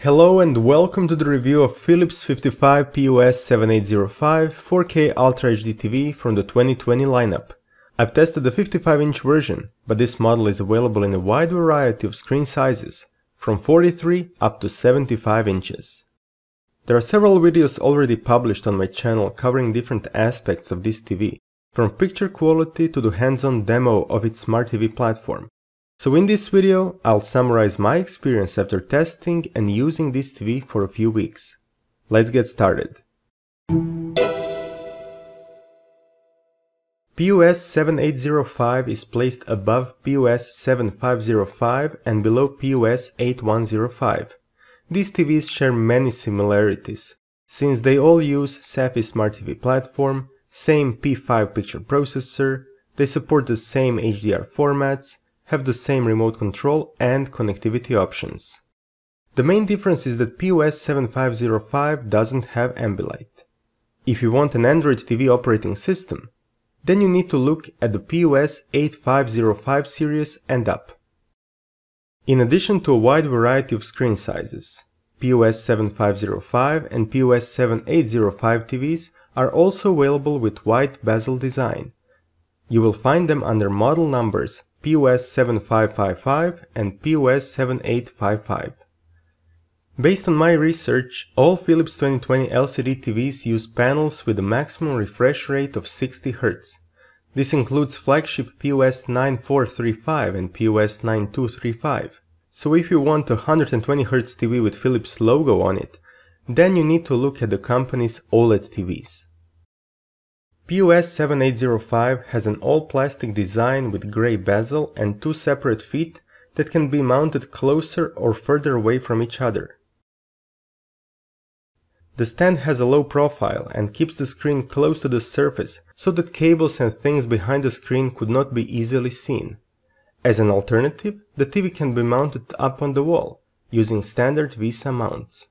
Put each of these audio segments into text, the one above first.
Hello and welcome to the review of Philips 55PUS7805 4K Ultra HD TV from the 2020 lineup. I've tested the 55-inch version, but this model is available in a wide variety of screen sizes, from 43 up to 75 inches. There are several videos already published on my channel covering different aspects of this TV, from picture quality to the hands-on demo of its Smart TV platform. So in this video, I'll summarize my experience after testing and using this TV for a few weeks. Let's get started. PUS7805 is placed above PUS7505 and below PUS8105. These TVs share many similarities, since they all use Saphi Smart TV platform, same P5 picture processor, they support the same HDR formats, have the same remote control and connectivity options. The main difference is that PUS7505 doesn't have Ambilight. If you want an Android TV operating system, then you need to look at the PUS8505 series and up. In addition to a wide variety of screen sizes, PUS7505 and PUS7805 TVs are also available with white bezel design. You will find them under model numbers PUS7555 and PUS7855. Based on my research, all Philips 2020 LCD TVs use panels with a maximum refresh rate of 60 Hz. This includes flagship PUS9435 and PUS9235. So if you want a 120 Hz TV with Philips logo on it, then you need to look at the company's OLED TVs. PUS7805 has an all-plastic design with grey bezel and two separate feet that can be mounted closer or further away from each other. The stand has a low profile and keeps the screen close to the surface so that cables and things behind the screen could not be easily seen. As an alternative, the TV can be mounted up on the wall, using standard VESA mounts.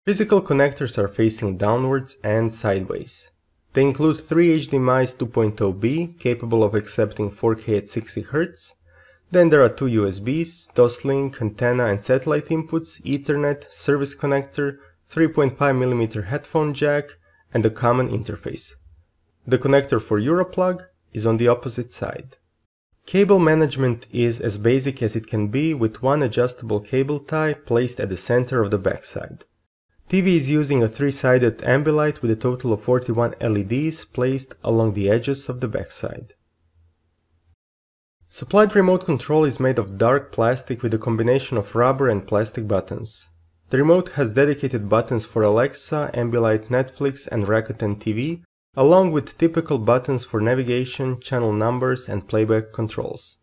Physical connectors are facing downwards and sideways. They include 3 HDMI's 2.0B, capable of accepting 4K at 60 Hz. Then there are 2 USBs, DOS-Link, antenna and satellite inputs, Ethernet, service connector, 3.5mm headphone jack, and a common interface. The connector for Europlug is on the opposite side. Cable management is as basic as it can be, with one adjustable cable tie placed at the center of the backside. TV is using a 3-sided Ambilight with a total of 41 LEDs placed along the edges of the backside. Supplied remote control is made of dark plastic with a combination of rubber and plastic buttons. The remote has dedicated buttons for Alexa, Ambilight, Netflix and Rakuten TV, along with typical buttons for navigation, channel numbers and playback controls.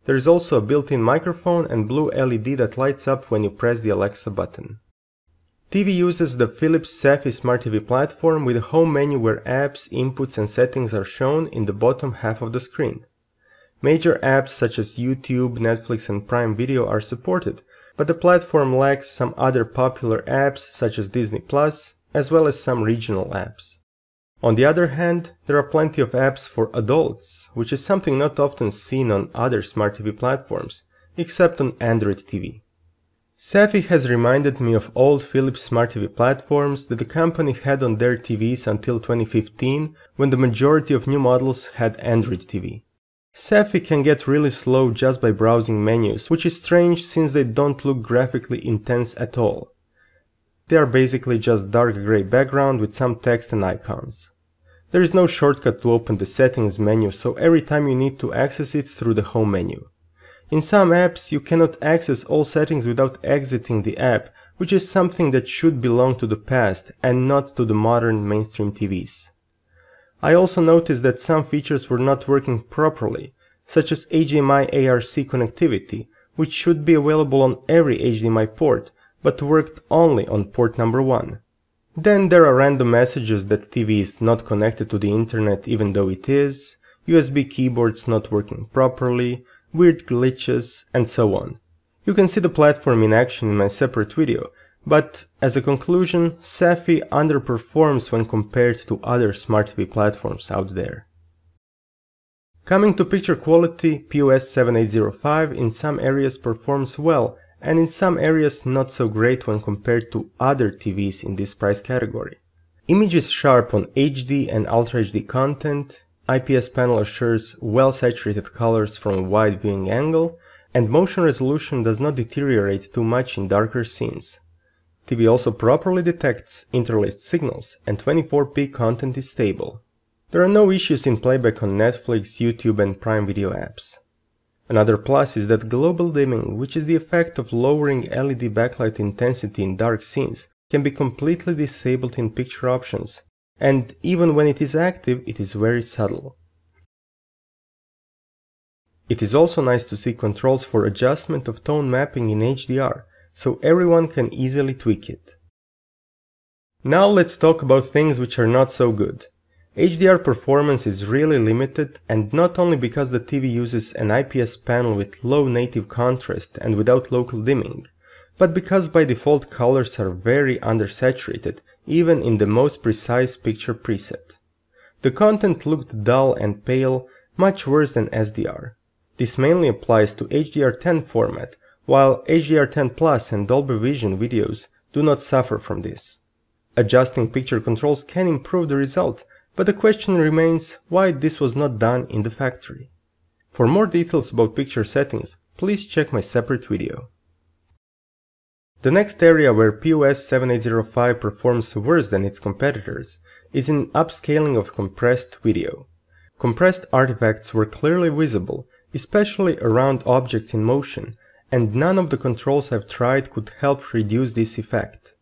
There is also a built-in microphone and blue LED that lights up when you press the Alexa button. TV uses the Philips Saphi Smart TV platform with a home menu where apps, inputs and settings are shown in the bottom half of the screen. Major apps such as YouTube, Netflix and Prime Video are supported, but the platform lacks some other popular apps such as Disney+, as well as some regional apps. On the other hand, there are plenty of apps for adults, which is something not often seen on other Smart TV platforms, except on Android TV. Saphi has reminded me of old Philips Smart TV platforms that the company had on their TVs until 2015, when the majority of new models had Android TV. Saphi can get really slow just by browsing menus, which is strange since they don't look graphically intense at all. They are basically just dark grey background with some text and icons. There is no shortcut to open the settings menu, so every time you need to access it through the home menu. In some apps, you cannot access all settings without exiting the app, which is something that should belong to the past and not to the modern mainstream TVs. I also noticed that some features were not working properly, such as HDMI ARC connectivity, which should be available on every HDMI port, but worked only on port number 1. Then there are random messages that TV is not connected to the internet even though it is, USB keyboards not working properly, weird glitches, and so on. You can see the platform in action in my separate video, but as a conclusion, Saphi underperforms when compared to other Smart TV platforms out there. Coming to picture quality, PUS7805 in some areas performs well and in some areas not so great when compared to other TVs in this price category. Image is sharp on HD and Ultra HD content, IPS panel assures well-saturated colors from a wide viewing angle, and motion resolution does not deteriorate too much in darker scenes. TV also properly detects interlaced signals, and 24p content is stable. There are no issues in playback on Netflix, YouTube and Prime Video apps. Another plus is that global dimming, which is the effect of lowering LED backlight intensity in dark scenes, can be completely disabled in picture options, and even when it is active, it is very subtle. It is also nice to see controls for adjustment of tone mapping in HDR, so everyone can easily tweak it. Now let's talk about things which are not so good. HDR performance is really limited, and not only because the TV uses an IPS panel with low native contrast and without local dimming, but because by default colors are very undersaturated, even in the most precise picture preset. The content looked dull and pale, much worse than SDR. This mainly applies to HDR10 format, while HDR10 Plus and Dolby Vision videos do not suffer from this. Adjusting picture controls can improve the result, but the question remains why this was not done in the factory. For more details about picture settings, please check my separate video. The next area where PUS7805 performs worse than its competitors is in upscaling of compressed video. Compressed artifacts were clearly visible, especially around objects in motion, and none of the controls I've tried could help reduce this effect.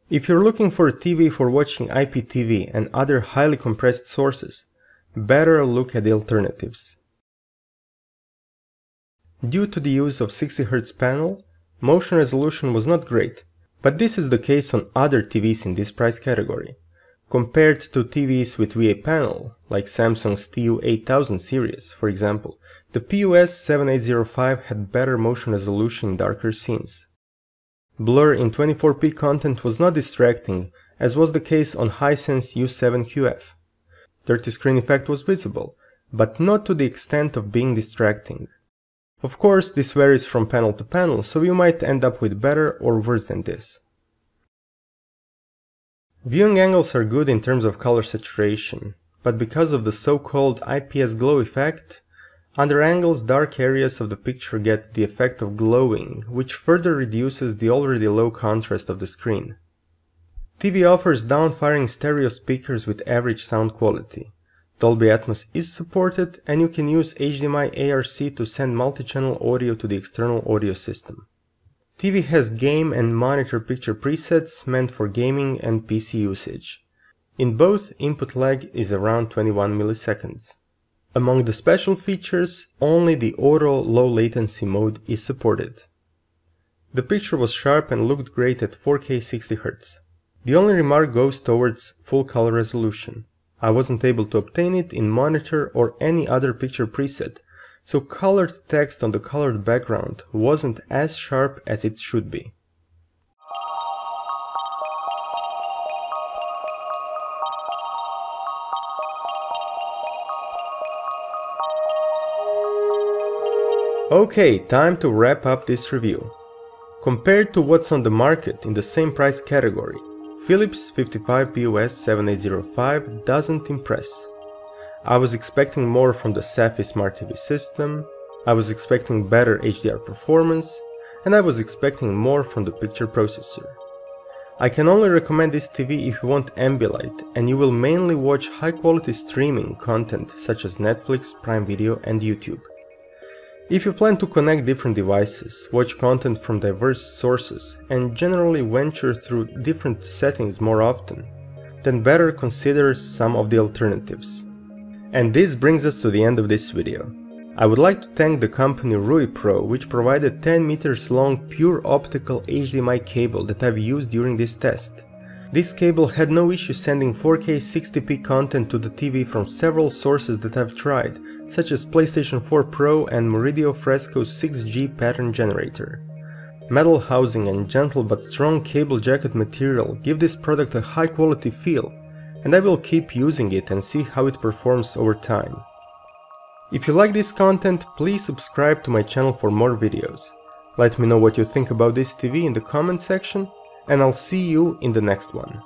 If you're looking for a TV for watching IPTV and other highly compressed sources, better look at the alternatives. Due to the use of 60Hz panel, motion resolution was not great, but this is the case on other TVs in this price category. Compared to TVs with VA panel, like Samsung's TU8000 series, for example, the PUS7805 had better motion resolution in darker scenes. Blur in 24p content was not distracting, as was the case on Hisense U7QF. Dirty screen effect was visible, but not to the extent of being distracting. Of course, this varies from panel to panel, so you might end up with better or worse than this. Viewing angles are good in terms of color saturation, but because of the so-called IPS glow effect, under angles dark areas of the picture get the effect of glowing, which further reduces the already low contrast of the screen. TV offers down-firing stereo speakers with average sound quality. Dolby Atmos is supported, and you can use HDMI ARC to send multi-channel audio to the external audio system. TV has game and monitor picture presets meant for gaming and PC usage. In both, input lag is around 21 milliseconds. Among the special features, only the auto low latency mode is supported. The picture was sharp and looked great at 4K 60Hz. The only remark goes towards full color resolution. I wasn't able to obtain it in monitor or any other picture preset, so colored text on the colored background wasn't as sharp as it should be. Okay, time to wrap up this review. Compared to what's on the market in the same price category, Philips 55PUS7805 doesn't impress. I was expecting more from the Saphi Smart TV system, I was expecting better HDR performance, and I was expecting more from the picture processor. I can only recommend this TV if you want Ambilight and you will mainly watch high-quality streaming content such as Netflix, Prime Video and YouTube. If you plan to connect different devices, watch content from diverse sources, and generally venture through different settings more often, then better consider some of the alternatives. And this brings us to the end of this video. I would like to thank the company Ruipro, which provided 10 meters long pure optical HDMI cable that I've used during this test. This cable had no issue sending 4K 60p content to the TV from several sources that I've tried, such as PlayStation 4 Pro and Meridio Fresco's 6G pattern generator. Metal housing and gentle but strong cable jacket material give this product a high quality feel, and I will keep using it and see how it performs over time. If you like this content, please subscribe to my channel for more videos. Let me know what you think about this TV in the comment section, and I'll see you in the next one.